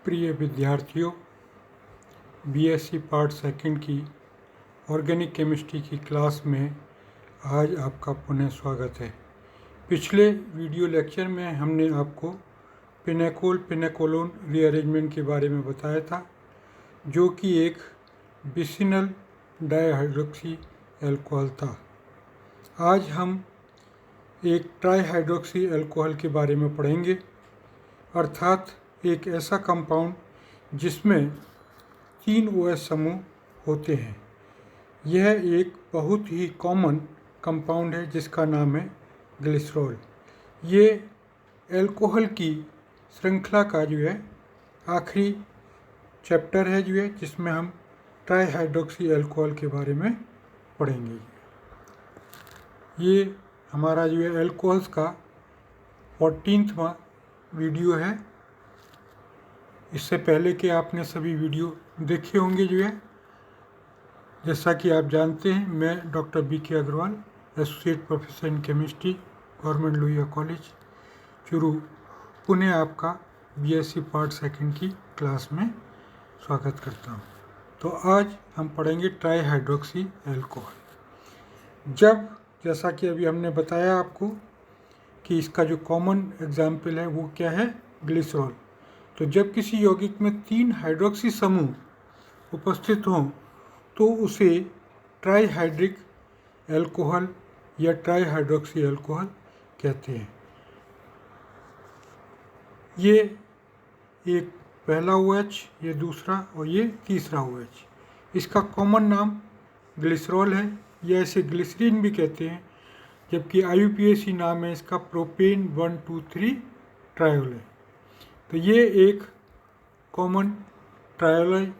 प्रिय विद्यार्थियों, BSc part second की ऑर्गेनिक केमिस्ट्री की क्लास में आज आपका पुनः स्वागत है। पिछले वीडियो लेक्चर में हमने आपको पिनेकोल पिनेकोलोन रीअरेंजमेंट के बारे में बताया था, जो कि एक बिसिनल डाइहाइड्रोक्सी एल्कोहल था। आज हम एक ट्राईहाइड्रोक्सी एल्कोहल के बारे में पढ़ेंगे, अर्थात एक ऐसा कंपाउंड जिसमें 3 OH समूह होते हैं। यह एक बहुत ही कॉमन कंपाउंड है जिसका नाम है ग्लिसरॉल। ये एल्कोहल की श्रृंखला का आखिरी चैप्टर है जिसमें हम ट्राईहाइड्रोक्सी एल्कोहल के बारे में पढ़ेंगे। ये हमारा एल्कोहल्स का 14वां वीडियो है। इससे पहले के आपने सभी वीडियो देखे होंगे। जैसा कि आप जानते हैं, मैं doctor BK Agarwal, associate professor in chemistry, government Lohia college Churu, Pune, आपका बीएससी पार्ट सेकंड की क्लास में स्वागत करता हूं। तो आज हम पढ़ेंगे ट्राईहाइड्रोक्सी एल्कोहल। जैसा कि अभी हमने बताया आपको कि इसका जो कॉमन एग्जाम्पल है वो क्या है, ग्लिसरॉल। तो जब किसी यौगिक में 3 हाइड्रोक्सी समूह उपस्थित हों तो उसे ट्राईहाइड्रिक एल्कोहल या ट्राईहाइड्रोक्सी एल्कोहल कहते हैं। ये एक पहला OH, ये दूसरा और ये तीसरा OH। इसका कॉमन नाम ग्लिसरॉल है, या इसे ग्लिसरीन भी कहते हैं, जबकि IUPAC नाम है इसका प्रोपेन 1,2,3 ट्रायोल है। तो ये एक कॉमन ट्रायोल है।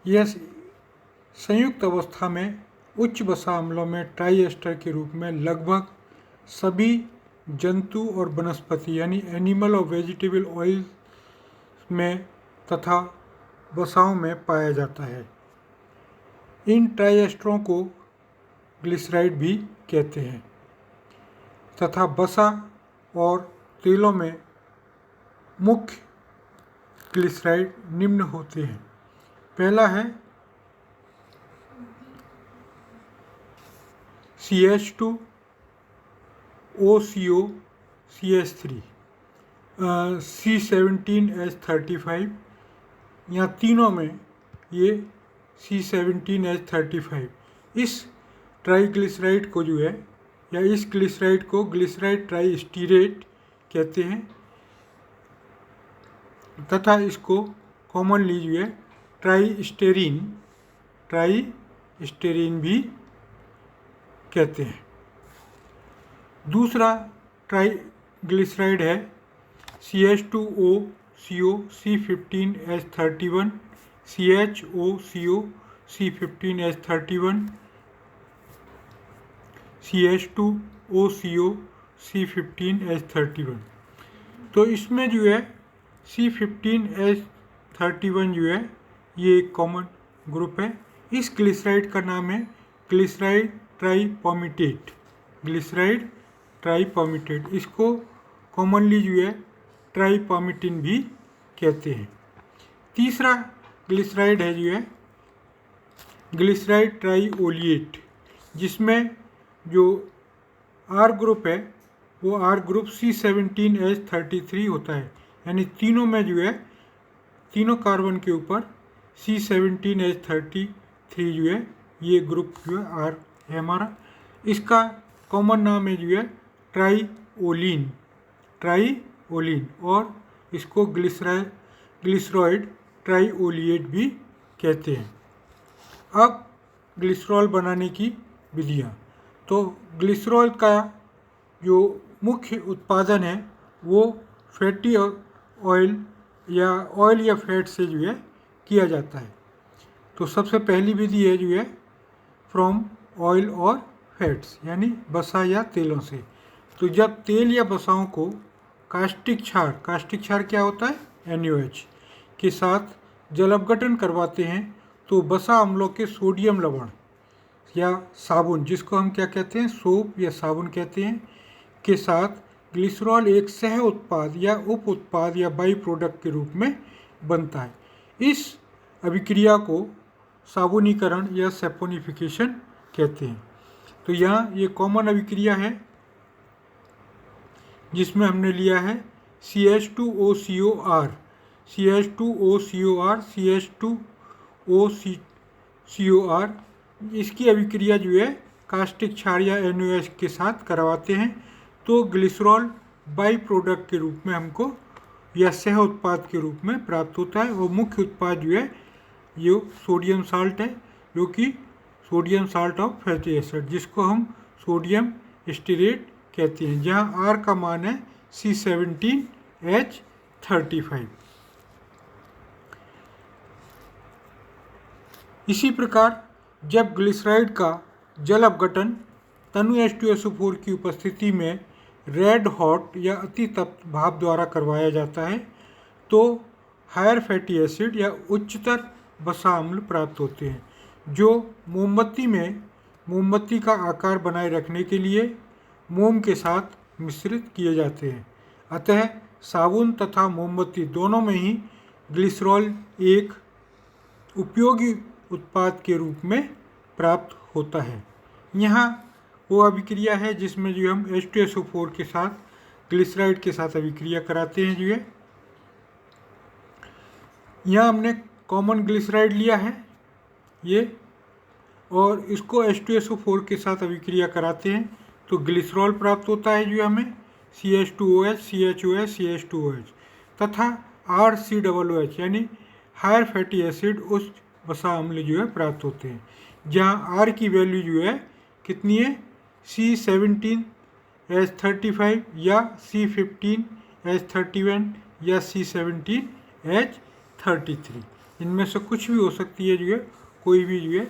यह संयुक्त अवस्था में उच्च वसा अम्लों में ट्राई एस्टर के रूप में लगभग सभी जंतु और वनस्पति यानी एनिमल और वेजिटेबल ऑयल में तथा वसाओं में पाया जाता है। इन ट्राई एस्टरों को ग्लिसराइड भी कहते हैं तथा वसा और तेलों में मुख्य ग्लिसराइड निम्न होते हैं। पहला है CH2OCO CH3 C17H35, यहाँ तीनों में ये C17H35 इस ट्राईग्लिसराइड को या इस ग्लिसराइड को ग्लिसराइड ट्राईस्टीरेट कहते हैं तथा इसको कॉमनली ट्राईस्टेरीन भी कहते हैं। दूसरा ट्राईग्लिसराइड है CH2OCO C15H31 CHOCO C15H31 CH2OCO C15H31। तो इसमें C15H31 ये एक कॉमन ग्रुप है। इस ग्लिसराइड का नाम है ग्लिसराइड ट्राईपामीटेट। इसको कॉमनली ट्राईपामीटिन भी कहते हैं। तीसरा ग्लिसराइड है ग्लिसराइड ट्राईओलिएट, जिसमें जो R ग्रुप है वो R ग्रुप C17H33 होता है, यानी तीनों में तीनों कार्बन के ऊपर C17H33 ये ग्रुप R है हमारा। इसका कॉमन नाम है ट्राईओलिन और इसको ग्लिसरॉइड ट्राईओलिएट भी कहते हैं। अब ग्लिसरॉल बनाने की विधियाँ। तो ग्लिसरॉल का जो मुख्य उत्पादन है वो फैटी ऑयल या फैट से किया जाता है। तो सबसे पहली विधि है फ्रॉम ऑयल और फैट्स, यानी वसा या तेलों से। तो जब तेल या वसाओं को कास्टिक क्षार क्या होता है, NaOH के साथ जल अपघटन करवाते हैं तो वसा अम्लों के सोडियम लवण या साबुन, जिसको हम क्या कहते हैं, सोप या साबुन कहते हैं, के साथ ग्लिसरॉल एक सह उत्पाद या उप उत्पाद या बाई प्रोडक्ट के रूप में बनता है। इस अभिक्रिया को साबुनीकरण या सैपोनिफिकेशन कहते हैं। तो यहाँ ये कॉमन अभिक्रिया है जिसमें हमने लिया है CH2OCOR, CH2OCOR, CH2OCOR। इसकी अभिक्रिया जो है कास्टिक क्षार या NaOH के साथ करवाते हैं तो ग्लिसरॉल बाई प्रोडक्ट के रूप में हमको या सह उत्पाद के रूप में प्राप्त होता है। और मुख्य उत्पाद जो है ये सोडियम साल्ट है, जो कि sodium salt of fatty acid, जिसको हम सोडियम स्टीरेट कहते हैं, जहाँ R का मान है C17H35। इसी प्रकार जब ग्लिसराइड का जल अपघटन तनु H2SO4 की उपस्थिति में रेड हॉट या अति तप्त भाप द्वारा करवाया जाता है तो हायर फैटी एसिड या उच्चतर वसा अम्ल प्राप्त होते हैं, जो मोमबत्ती में मोमबत्ती का आकार बनाए रखने के लिए मोम के साथ मिश्रित किए जाते हैं। अतः साबुन तथा मोमबत्ती दोनों में ही ग्लिसरॉल एक उपयोगी उत्पाद के रूप में प्राप्त होता है। यहाँ वो अभिक्रिया है जिसमें जो हम H2SO4 के साथ ग्लिसराइड के साथ अभिक्रिया कराते हैं। जो है यहाँ हमने कॉमन ग्लिसराइड लिया है ये, और इसको H2SO4 के साथ अभिक्रिया कराते हैं तो ग्लिसरॉल प्राप्त होता है जो हमें CH2OH, CHOH, CH2OH तथा RCOOH यानी हायर फैटी एसिड उच्च वसा अम्ल जो है प्राप्त होते हैं, जहाँ R की वैल्यू जो है कितनी है C17H35 या C15H31 या C17H33, इनमें से कुछ भी हो सकती है जो है, कोई भी जो है।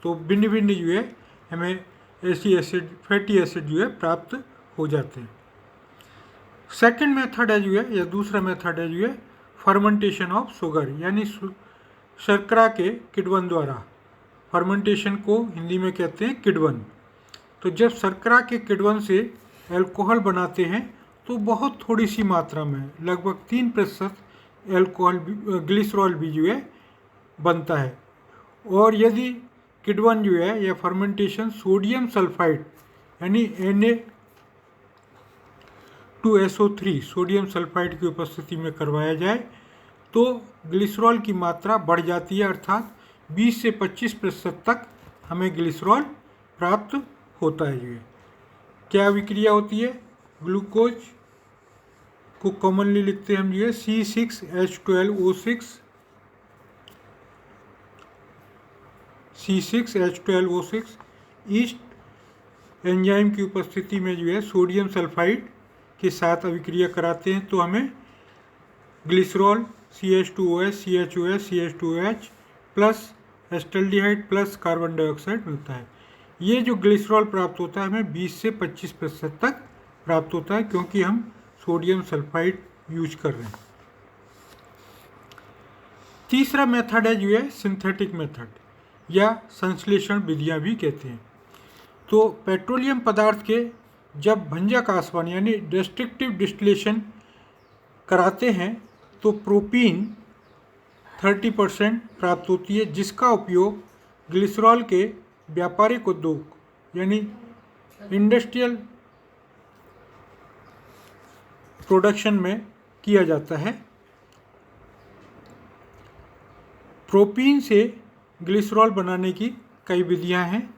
तो भिन्न भिन्न जो है हमें ऐसी एसिड फैटी एसिड जो है प्राप्त हो जाते हैं। सेकंड मेथड है जो है या दूसरा मेथड है जो है फर्मेंटेशन ऑफ शुगर, यानी शर्करा के किण्वन द्वारा। फर्मेंटेशन को हिंदी में कहते हैं किण्वन। तो जब शर्करा के किण्वन से अल्कोहल बनाते हैं तो बहुत थोड़ी सी मात्रा में लगभग 3% अल्कोहल ग्लिसरॉल भी जो है बनता है। और यदि किण्वन जो है या फर्मेंटेशन सोडियम सल्फाइड यानी Na2SO3 सोडियम सल्फाइड की उपस्थिति में करवाया जाए तो ग्लिसरॉल की मात्रा बढ़ जाती है, अर्थात 20 से 25% तक हमें ग्लिसरॉल प्राप्त होता है। ये क्या अभिक्रिया होती है? ग्लूकोज को कॉमनली लिखते हैं हम जो है C6H12O6 ईस्ट एंजाइम की उपस्थिति में जो है सोडियम सल्फाइड के साथ अभिक्रिया कराते हैं तो हमें glycerol CH2OH, CHOH, CH2OH plus acetaldehyde plus carbon dioxide मिलता है। ये जो ग्लिसरॉल प्राप्त होता है हमें 20 से 25% तक प्राप्त होता है, क्योंकि हम सोडियम सल्फाइड यूज कर रहे हैं। तीसरा मेथड है जो है सिंथेटिक मेथड या संश्लेषण विधियाँ भी कहते हैं। तो पेट्रोलियम पदार्थ के जब भंजक आसवन यानी डिस्ट्रक्टिव डिस्टिलेशन कराते हैं तो प्रोपीन 30% प्राप्त होती है, जिसका उपयोग ग्लिसरॉल के व्यापारिक उद्योग यानी इंडस्ट्रियल प्रोडक्शन में किया जाता है। प्रोपीन से ग्लिसरॉल बनाने की कई विधियां हैं।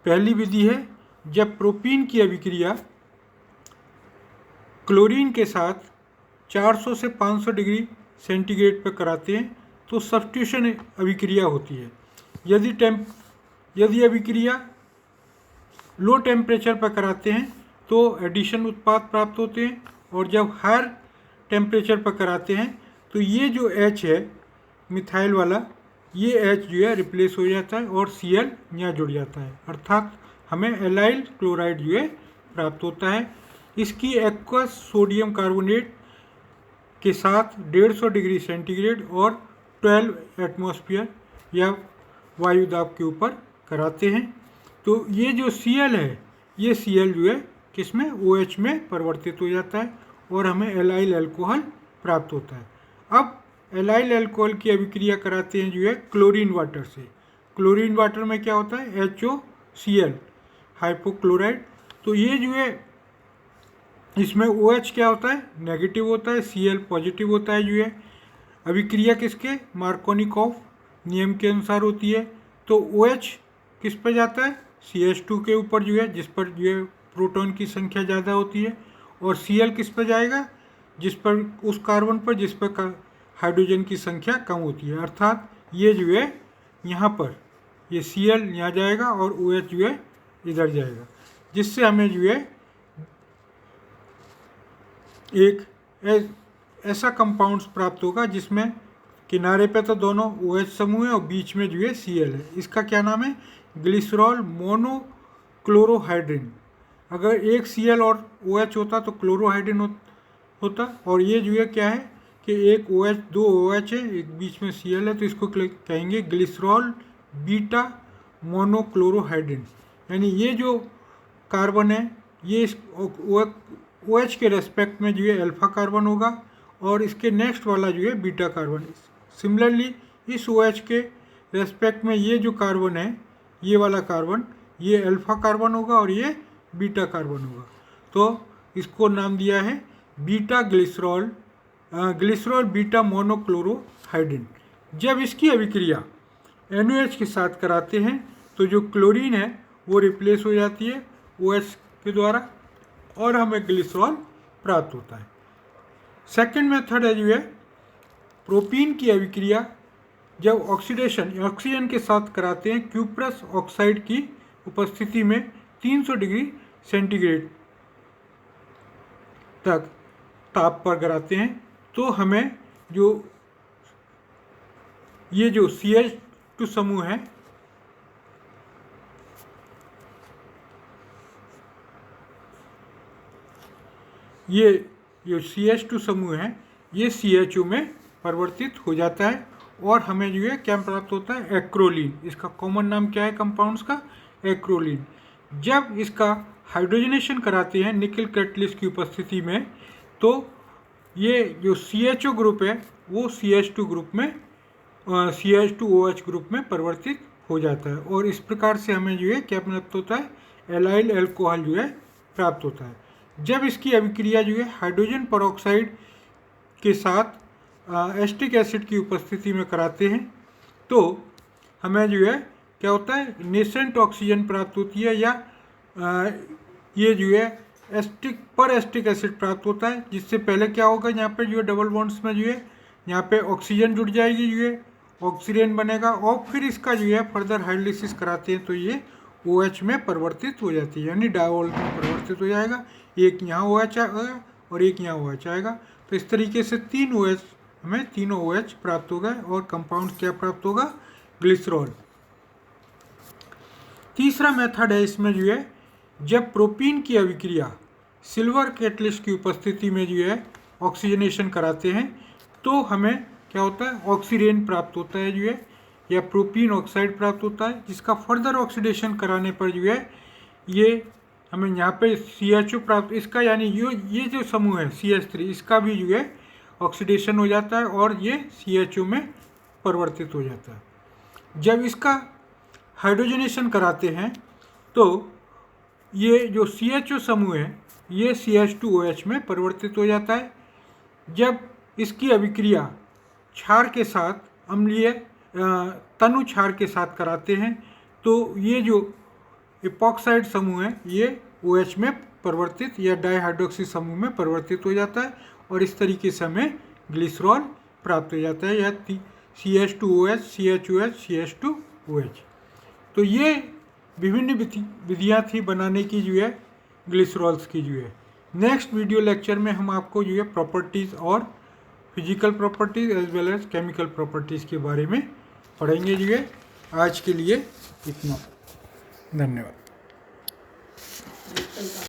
पहली विधि है जब प्रोपीन की अभिक्रिया क्लोरीन के साथ 400 से 500 डिग्री सेंटीग्रेड पर कराते हैं तो सब्स्टिट्यूशन अभिक्रिया होती है। यदि अभिक्रिया लो टेम्परेचर पर कराते हैं तो एडिशन उत्पाद प्राप्त होते हैं, और जब हायर टेम्परेचर पर कराते हैं तो ये जो H है मिथाइल वाला, ये H जो है रिप्लेस हो जाता है और Cl यहाँ जुड़ जाता है, अर्थात हमें एलाइल क्लोराइड जो है प्राप्त होता है। इसकी एक्वस सोडियम कार्बोनेट के साथ 150 डिग्री सेंटीग्रेड और 12 एटमॉस्फेयर या वायु दाब के ऊपर कराते हैं तो ये जो Cl है, ये Cl जो है किसमें OH में परिवर्तित हो जाता है और हमें एलाइल अल्कोहल प्राप्त होता है। अब एलाइल अल्कोहल की अभिक्रिया कराते हैं जो है क्लोरीन वाटर से। क्लोरीन वाटर में क्या होता है, HOCl हाइपोक्लोराइड। तो ये जो है इसमें OH क्या होता है, नेगेटिव होता है, Cl पॉजिटिव होता है जो है। अभिक्रिया किसके, मार्कोनिकॉफ नियम के अनुसार होती है। तो OH किस पे जाता है, CH2 के ऊपर जो है, जिस पर जो है प्रोटॉन की संख्या ज़्यादा होती है। और Cl किस पर जाएगा, जिस पर, उस कार्बन पर जिस पर हाइड्रोजन की संख्या कम होती है। अर्थात ये जो है यहाँ पर ये Cl यहाँ जाएगा और OH जो है इधर जाएगा, जिससे हमें जो है एक ऐसा कंपाउंड्स प्राप्त होगा जिसमें किनारे पे तो दोनों OH समूह है और बीच में जो है Cl है। इसका क्या नाम है, ग्लिसरॉल मोनोक्लोरोहाइड्रिन। अगर एक Cl और OH होता तो क्लोरोहाइड्रिन होता, और ये जो है क्या है कि एक OH, दो OH है, एक बीच में Cl है, तो इसको कहेंगे ग्लिसरॉल बीटा मोनोक्लोरोहाइड्रिन। यानी ये जो कार्बन है ये इस OH के रेस्पेक्ट में जो है अल्फा कार्बन होगा और इसके नेक्स्ट वाला जो है बीटा कार्बन। सिमिलरली इस OH के रेस्पेक्ट में ये जो कार्बन है, ये वाला कार्बन, ये अल्फा कार्बन होगा और ये बीटा कार्बन होगा। तो इसको नाम दिया है बीटा ग्लिसरॉल, ग्लिसरॉल बीटा मोनोक्लोरोहाइड्रिन। जब इसकी अभिक्रिया NOH के साथ कराते हैं तो जो क्लोरीन है वो रिप्लेस हो जाती है OH के द्वारा और हमें ग्लिसरॉल प्राप्त होता है। सेकंड मेथड है जो है प्रोपीन की अभिक्रिया। जब ऑक्सीजन के साथ कराते हैं क्यूप्रस ऑक्साइड की उपस्थिति में 300 डिग्री सेंटीग्रेड तक ताप पर कराते हैं, तो हमें जो ये जो CH2 समूह है ये जो CH2 समूह है ये CHO में परिवर्तित हो जाता है और हमें जो है क्या प्राप्त होता है, एक्रोलीन। इसका कॉमन नाम क्या है कंपाउंड्स का, एक्रोलीन। जब इसका हाइड्रोजनेशन कराते हैं निकल कैटलिस्ट की उपस्थिति में तो ये जो CHO ग्रुप है वो CH2 ग्रुप में CH2OH ग्रुप में परिवर्तित हो जाता है और इस प्रकार से हमें जो है क्या प्राप्त होता है, एलाइल अल्कोहल जो है प्राप्त होता है। जब इसकी अभिक्रिया जो है हाइड्रोजन परऑक्साइड के साथ एस्टिक एसिड की उपस्थिति में कराते हैं तो हमें जो है क्या होता है, नेसेंट ऑक्सीजन प्राप्त होती है या ये जो है एस्टिक एसिड प्राप्त होता है। जिससे पहले क्या होगा, यहाँ पे जो है डबल बॉन्ड्स में जो है यहाँ पे ऑक्सीजन जुड़ जाएगी, जो है ऑक्सीजन बनेगा और फिर इसका जो है फर्दर हाइड्रोलिसिस कराते हैं तो ये OH में परिवर्तित हो जाती है, यानी डायोल में परिवर्तित हो जाएगा। एक यहाँ OH आएगा और एक यहाँ OH आएगा। तो इस तरीके से हमें तीनों OH प्राप्त होगा और कंपाउंड क्या प्राप्त होगा, ग्लिसरॉल। तीसरा मेथड है इसमें जो है जब प्रोपीन की अभिक्रिया सिल्वर कैटलिस्ट की उपस्थिति में जो है ऑक्सीजनेशन कराते हैं तो हमें क्या होता है, ऑक्सीरेन प्राप्त होता है जो है, या प्रोपीन ऑक्साइड प्राप्त होता है, जिसका फर्दर ऑक्सीडेशन कराने पर जो है ये हमें यहाँ पे CHO प्राप्त, इसका यानी ये जो समूह है CH3 इसका भी जो है ऑक्सीडेशन हो जाता है और ये CHO में परिवर्तित हो जाता है। जब इसका हाइड्रोजनेशन कराते हैं तो ये जो CHO समूह है ये CH2OH में परिवर्तित हो जाता है। जब इसकी अभिक्रिया क्षार के साथ, अम्लीय तनु क्षार के साथ कराते हैं तो ये जो इपॉक्साइड समूह है ये OH में परिवर्तित या डाइहाइड्रोक्सी समूह में परिवर्तित हो जाता है और इस तरीके से हमें ग्लिसरॉल प्राप्त हो जाता है, या CH2OH, CHOH, CH2OH। तो ये विभिन्न विधियाँ थी बनाने की जो है ग्लिसरॉल्स की जो है। नेक्स्ट वीडियो लेक्चर में हम आपको जो है प्रॉपर्टीज़ और physical properties as well as chemical properties के बारे में पढ़ेंगे जो है। आज के लिए इतना, धन्यवाद।